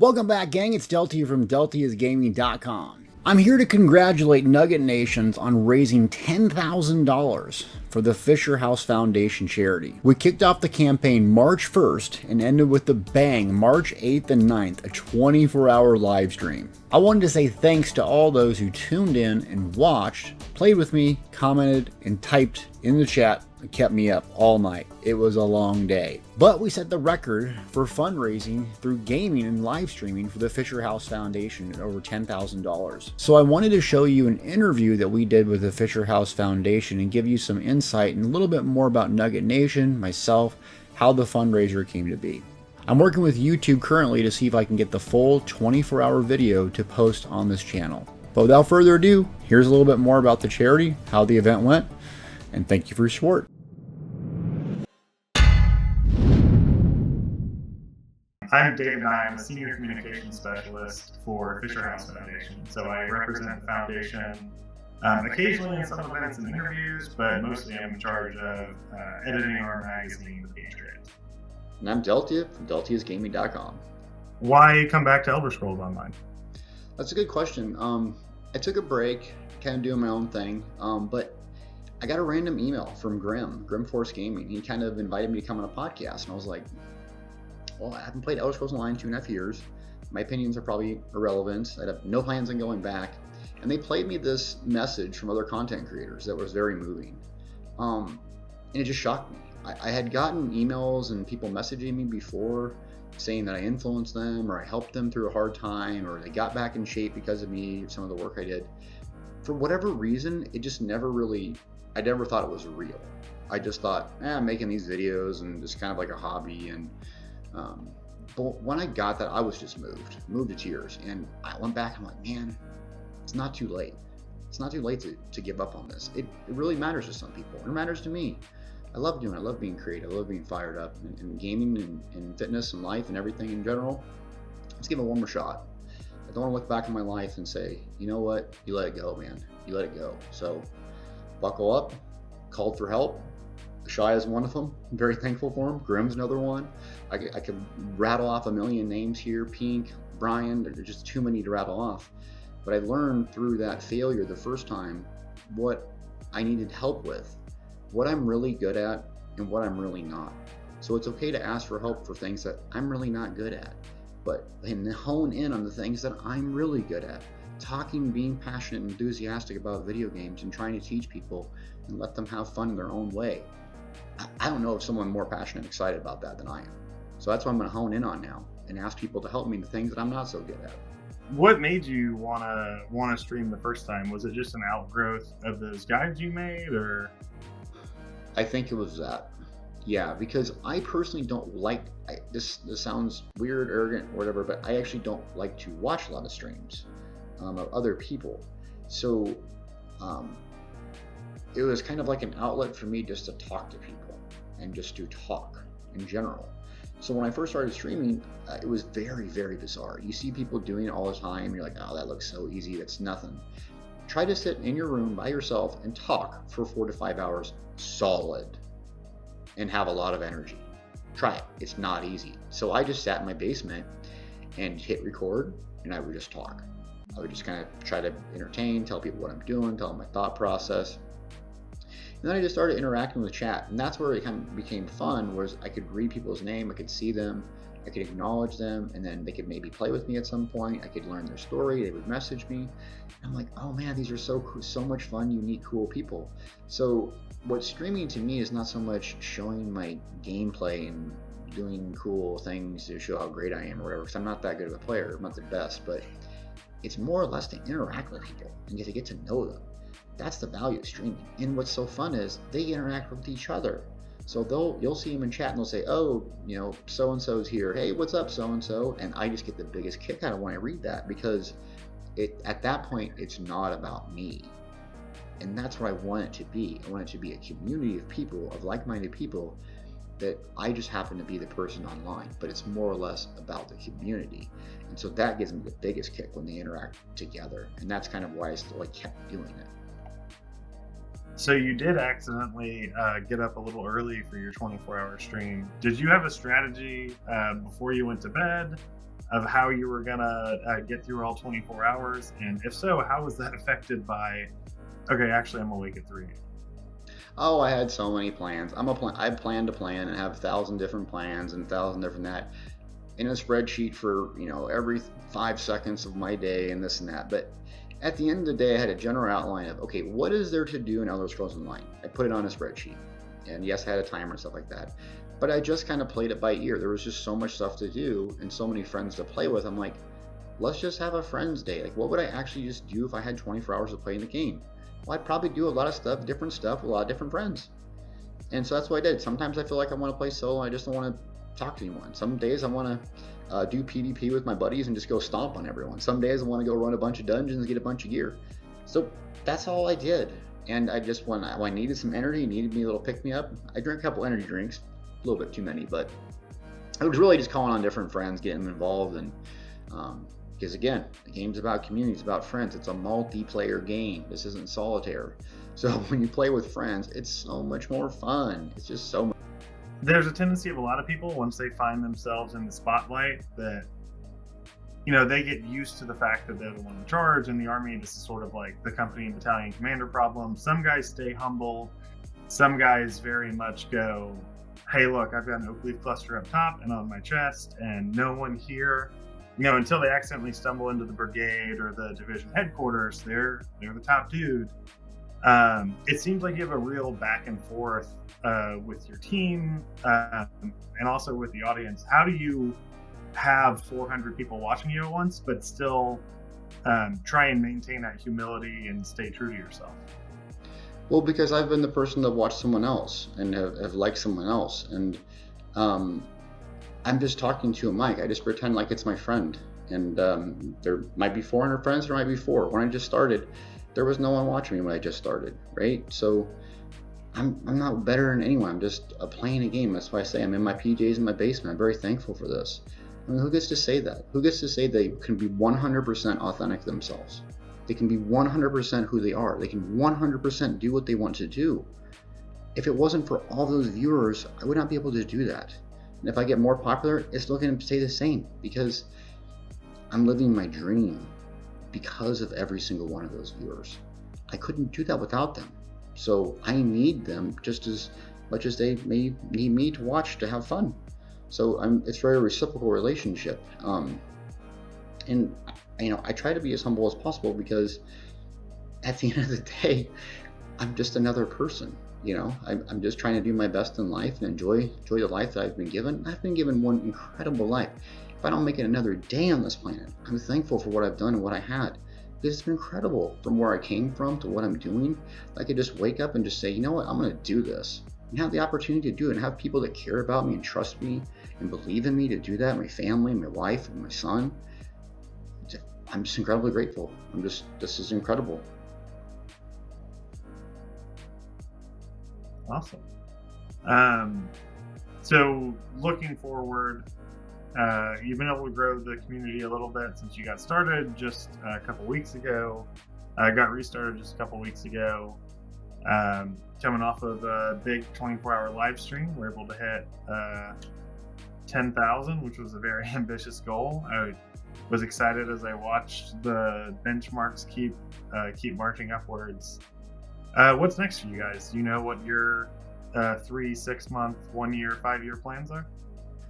Welcome back, gang. It's Deltia from Deltiasgaming.com. I'm here to congratulate Nugget Nations on raising $10,000 for the Fisher House Foundation charity. We kicked off the campaign March 1st and ended with a bang March 8th and 9th, a 24-hour live stream. I wanted to say thanks to all those who tuned in and watched, played with me, commented, and typed in the chat. It kept me up all night. It was a long day. But we set the record for fundraising through gaming and live streaming for the Fisher House Foundation at over $10,000. So I wanted to show you an interview that we did with the Fisher House Foundation and give you some insight and a little bit more about Nugget Nation, myself, how the fundraiser came to be. I'm working with YouTube currently to see if I can get the full 24-hour video to post on this channel. But without further ado, here's a little bit more about the charity, how the event went, and thank you for your support. I'm David. I'm a senior communications specialist for Fisher House Foundation. So I represent the foundation occasionally in some events and interviews, but mostly I'm in charge of editing our magazine, The Patriot. And I'm Deltia from Deltiasgaming.com. Why come back to Elder Scrolls Online? That's a good question. I took a break, kind of doing my own thing, but I got a random email from Grim Force Gaming. He kind of invited me to come on a podcast, and I was like, well, I haven't played Elder Scrolls Online in 2.5 years. My opinions are probably irrelevant. I have no plans on going back. And they played me this message from other content creators that was very moving. And it just shocked me. I had gotten emails and people messaging me before saying that I influenced them or I helped them through a hard time or they got back in shape because of me, some of the work I did. For whatever reason, it just never really, I never thought it was real. I just thought, I'm making these videos and it's kind of like a hobby. And but when I got that, I was just moved to tears. And I went back and I'm like, man, it's not too late. It's not too late to give up on this. It really matters to some people. It matters to me. I love doing it. I love being creative. I love being fired up in gaming and fitness and life and everything in general. Let's give it one more shot. I don't want to look back on my life and say, you know what? You let it go, man. You let it go. So buckle up, called for help. Shy is one of them. I'm very thankful for him. Grim's another one. I could rattle off a million names here. Pink, Brian, there's just too many to rattle off. But I learned through that failure the first time what I needed help with, what I'm really good at and what I'm really not. So it's okay to ask for help for things that I'm really not good at, but and hone in on the things that I'm really good at. Talking, being passionate and enthusiastic about video games and trying to teach people and let them have fun in their own way. I don't know if someone more passionate and excited about that than I am. So that's what I'm going to hone in on now and ask people to help me in the things that I'm not so good at. What made you wanna stream the first time? Was it just an outgrowth of those guides you made, or? I think it was that. Yeah, because I personally don't like, this sounds weird, arrogant, or whatever, but I actually don't like to watch a lot of streams of other people. So it was kind of like an outlet for me just to talk to people and just to talk in general. So when I first started streaming, it was very, very bizarre. You see people doing it all the time. You're like, oh, that looks so easy. That's nothing. Try to sit in your room by yourself and talk for 4 to 5 hours solid and have a lot of energy. Try it. It's not easy. So I just sat in my basement and hit record and I would just talk. I would just kind of try to entertain, tell people what I'm doing, tell them my thought process. And then I just started interacting with chat, and that's where it kind of became fun, was I could read people's name, I could see them, I could acknowledge them, and then they could maybe play with me at some point. I could learn their story, they would message me. And I'm like, oh man, these are so cool, so much fun, unique, cool people. So what streaming to me is not so much showing my gameplay and doing cool things to show how great I am or whatever, because I'm not that good of a player, I'm not the best, but it's more or less to interact with people and to get to know them. That's the value of streaming. And what's so fun is they interact with each other. So you'll see them in chat and they'll say, oh, you know, so-and-so's here. Hey, what's up, so-and-so? And I just get the biggest kick out of when I read that, because at that point, it's not about me. And that's what I want it to be. I want it to be a community of people, of like-minded people, that I just happen to be the person online, but it's more or less about the community. And so that gives me the biggest kick when they interact together. And that's kind of why I still kept doing it. So you did accidentally get up a little early for your 24-hour stream. Did you have a strategy before you went to bed? of how you were gonna get through all 24 hours? And if so, how was that affected by, okay, actually I'm awake at 3 a.m.? Oh, I had so many plans. I plan to plan and have 1,000 different plans and 1,000 different that in a spreadsheet for, every 5 seconds of my day and this and that. But at the end of the day, I had a general outline of, okay, what is there to do in Elder Scrolls Online? I put it on a spreadsheet. And yes, I had a timer and stuff like that. But I just kind of played it by ear. There was just so much stuff to do and so many friends to play with. I'm like, let's just have a friends day. Like, what would I actually just do if I had 24 hours to play in the game? Well, I'd probably do a lot of stuff, different stuff with a lot of different friends. And so that's what I did. Sometimes I feel like I want to play solo. I just don't want to talk to anyone. Some days I want to do PvP with my buddies and just go stomp on everyone. Some days I want to go run a bunch of dungeons, get a bunch of gear. So that's all I did. And I just, when I needed some energy, needed me a little pick-me-up, I drank a couple energy drinks, a little bit too many, but I was really just calling on different friends, getting them involved. And because again, the game's about community, it's about friends. It's a multiplayer game. This isn't solitaire. So when you play with friends, it's so much more fun. It's just so much. There's a tendency of a lot of people, once they find themselves in the spotlight, that they get used to the fact that they're the one in charge in the army. This is sort of like the company and battalion commander problem. Some guys stay humble. Some guys very much go, hey, look, I've got an oak leaf cluster up top and on my chest, and no one here, until they accidentally stumble into the brigade or the division headquarters, they're the top dude. It seems like you have a real back and forth with your team and also with the audience. How do you have 400 people watching you at once, but still try and maintain that humility and stay true to yourself? Well, because I've been the person that watched someone else and have liked someone else. And I'm just talking to a mic. I just pretend like it's my friend. And there might be 400 friends, there might be 4. When I just started, there was no one watching me when I just started, right? So I'm not better than anyone. I'm just playing a game. That's why I say I'm in my PJs in my basement. I'm very thankful for this. I mean, who gets to say that? Who gets to say they can be 100% authentic themselves? They can be 100% who they are. They can 100% do what they want to do. If it wasn't for all those viewers, I would not be able to do that. And if I get more popular, it's still going to stay the same because I'm living my dream because of every single one of those viewers. I couldn't do that without them. So I need them just as much as they may need me to watch to have fun. So it's a very reciprocal relationship. And I try to be as humble as possible because at the end of the day, I'm just another person. I'm just trying to do my best in life and enjoy the life that I've been given. I've been given one incredible life. If I don't make it another day on this planet, I'm thankful for what I've done and what I had. Because it's been incredible from where I came from to what I'm doing. I could just wake up and just say, you know what, I'm going to do this. And have the opportunity to do it and have people that care about me and trust me and believe in me to do that. My family, my wife, and my son. I'm just incredibly grateful. This is incredible. Awesome. So looking forward, you've been able to grow the community a little bit since you got started just a couple weeks ago. Got restarted just a couple weeks ago. Coming off of a big 24-hour live stream, we're able to hit 10,000, which was a very ambitious goal. I was excited as I watched the benchmarks keep marching upwards. What's next for you guys? Do you know what your 3, 6 month, 1 year, 5 year plans are?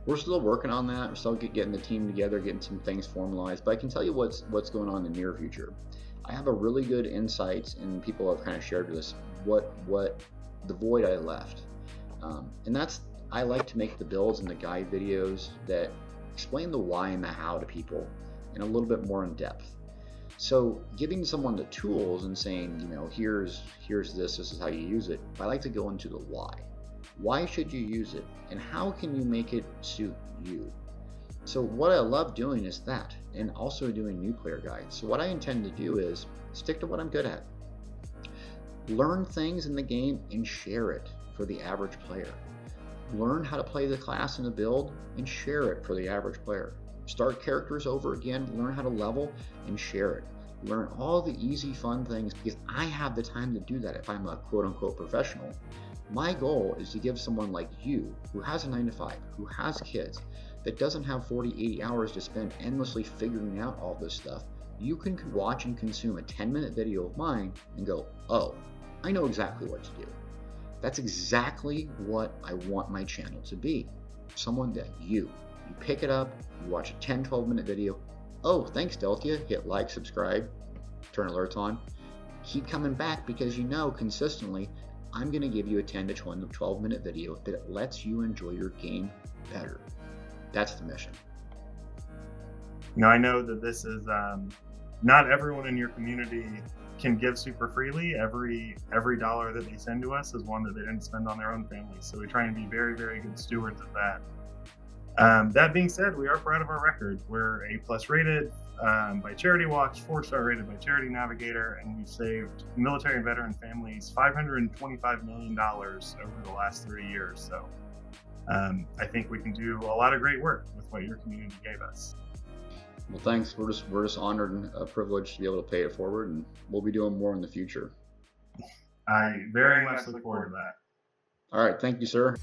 We're still working on that. We're still getting the team together, getting some things formalized. But I can tell you what's going on in the near future. I have a really good insight, and people have kind of shared with us what the void I left. And that's, I like to make the builds and the guide videos that explain the why and the how to people in a little bit more in depth. So giving someone the tools and saying, here's this is how you use it. I like to go into the why. Why should you use it? And how can you make it suit you? So what I love doing is that, and also doing new player guides. So what I intend to do is stick to what I'm good at. Learn things in the game and share it for the average player. Learn how to play the class in a build and share it for the average player. Start characters over again, learn how to level and share it. Learn all the easy, fun things because I have the time to do that if I'm a quote-unquote professional. My goal is to give someone like you, who has a 9 to 5, who has kids, that doesn't have 40, 80 hours to spend endlessly figuring out all this stuff, you can watch and consume a 10-minute video of mine and go, oh, I know exactly what to do. That's exactly what I want my channel to be. Someone that you pick it up, you watch a 10, 12-minute video. Oh, thanks, Deltia. Hit like, subscribe, turn alerts on. Keep coming back because you know consistently I'm going to give you a 10 to 12-minute video that lets you enjoy your game better. That's the mission. I know that this is not everyone in your community can give super freely. Every dollar that they send to us is one that they didn't spend on their own families. So we try and be very, very good stewards of that. That being said, we are proud of our record. We're A+ rated by Charity Watch, 4-star rated by Charity Navigator, and we've saved military and veteran families $525 million over the last 3 years. So I think we can do a lot of great work with what your community gave us. Well, thanks. We're just honored and privileged to be able to pay it forward, and we'll be doing more in the future. I very much look forward to that. All right. Thank you, sir.